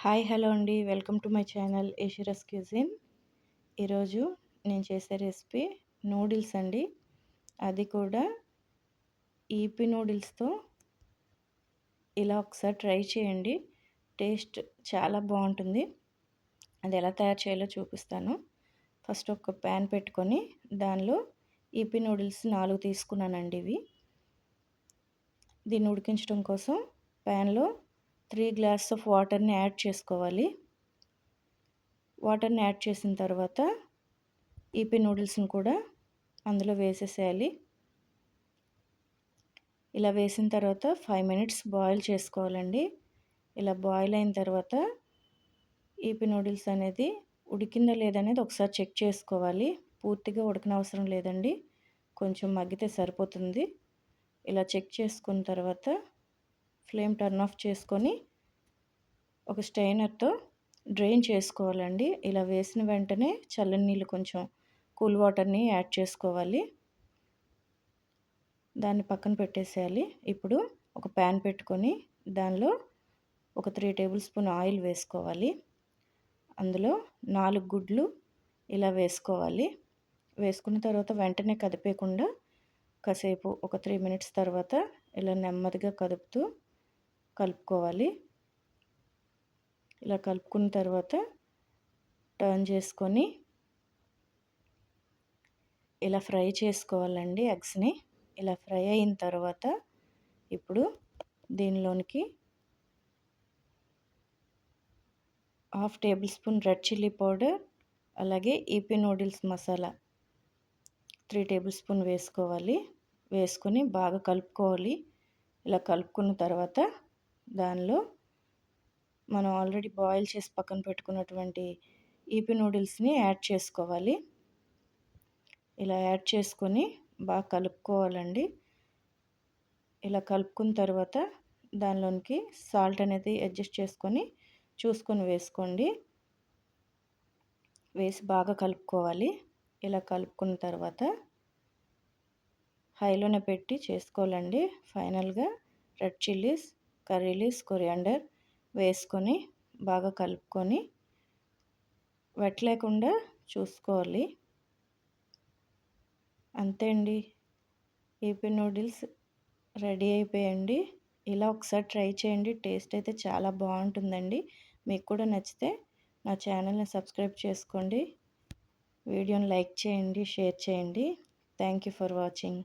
Hi hello అండి. Welcome to my channel ఏషిరస్ cuisine. ఈరోజు నేను చేసే రెసిపీ నూడిల్స్ అండి. అది కూడా ఈపీ నూడిల్స్తో. ఇలా ఒకసారి ట్రై చేయండి. టేస్ట్ చాలా బాగుంటుంది. అది ఎలా తయారు చేయాలో చూపిస్తాను. ఫస్ట్ ఒక ప్యాన్ పెట్టుకొని దానిలో ఈపీ నూడిల్స్ 4 తీసుకున్నానండి. దీన్ని ఉడికించడం కోసం ప్యాన్లో 3 గ్లాసెస్ ఆఫ్ వాటర్ని యాడ్ చేసుకోవాలి. వాటర్ని యాడ్ చేసిన తర్వాత ఈపీ నూడిల్స్ని కూడా అందులో వేసేసేయాలి. ఇలా వేసిన తర్వాత 5 మినిట్స్ బాయిల్ చేసుకోవాలండి. ఇలా బాయిల్ అయిన తర్వాత ఈపీ నూడిల్స్ అనేది ఉడికిందా లేదనేది ఒకసారి చెక్ చేసుకోవాలి. పూర్తిగా ఉడకనవసరం లేదండి, కొంచెం మగ్గితే సరిపోతుంది. ఇలా చెక్ చేసుకున్న తర్వాత ఫ్లేమ్ టర్న్ ఆఫ్ చేసుకొని ఒక స్ట్రైనర్తో డ్రైన్ చేసుకోవాలండి. ఇలా వేసిన వెంటనే చల్లని నీళ్ళు, కొంచెం కూల్ వాటర్ని యాడ్ చేసుకోవాలి. దాన్ని పక్కన పెట్టేసేయాలి. ఇప్పుడు ఒక ప్యాన్ పెట్టుకొని దానిలో ఒక 3 టేబుల్ స్పూన్ ఆయిల్ వేసుకోవాలి. అందులో 4 గుడ్లు ఇలా వేసుకోవాలి. వేసుకున్న తర్వాత వెంటనే కదిపేయకుండా కాసేపు ఒక 3 మినిట్స్ తర్వాత ఇలా నెమ్మదిగా కలుపుకోవాలి. ఇలా కలుపుకున్న తర్వాత టర్న్ చేసుకొని ఇలా ఫ్రై చేసుకోవాలండి ఎగ్స్ని. ఇలా ఫ్రై అయిన తర్వాత ఇప్పుడు దీనిలోనికి 1/2 tablespoon red chilli powder, అలాగే ఈపీ నూడిల్స్ మసాలా 3 టేబుల్ స్పూన్ వేసుకోవాలి. వేసుకొని బాగా కలుపుకోవాలి. ఇలా కలుపుకున్న తర్వాత దానిలో మనం ఆల్రెడీ బాయిల్ చేసి పక్కన పెట్టుకున్నటువంటి ఈపీ నూడిల్స్ని యాడ్ చేసుకోవాలి. ఇలా యాడ్ చేసుకొని బాగా కలుపుకోవాలండి. ఇలా కలుపుకున్న తర్వాత దానిలోనికి సాల్ట్ అనేది అడ్జస్ట్ చేసుకొని చూసుకొని వేసుకోండి. వేసి బాగా కలుపుకోవాలి. ఇలా కలుపుకున్న తర్వాత హైలోనే పెట్టి చేసుకోవాలండి. ఫైనల్గా red chillies, curry leaves, coriander వేసుకొని బాగా కలుపుకొని వెట్ లేకుండా చూసుకోవాలి. అంతే అండి, ఈపీ నూడిల్స్ రెడీ అయిపోయండి. ఇలా ఒకసారి ట్రై చేయండి. టేస్ట్ అయితే చాలా బాగుంటుందండి. మీకు కూడా నచ్చితే నా ఛానల్ని సబ్స్క్రైబ్ చేసుకోండి. వీడియోని లైక్ చేయండి, షేర్ చేయండి. Thank you for watching.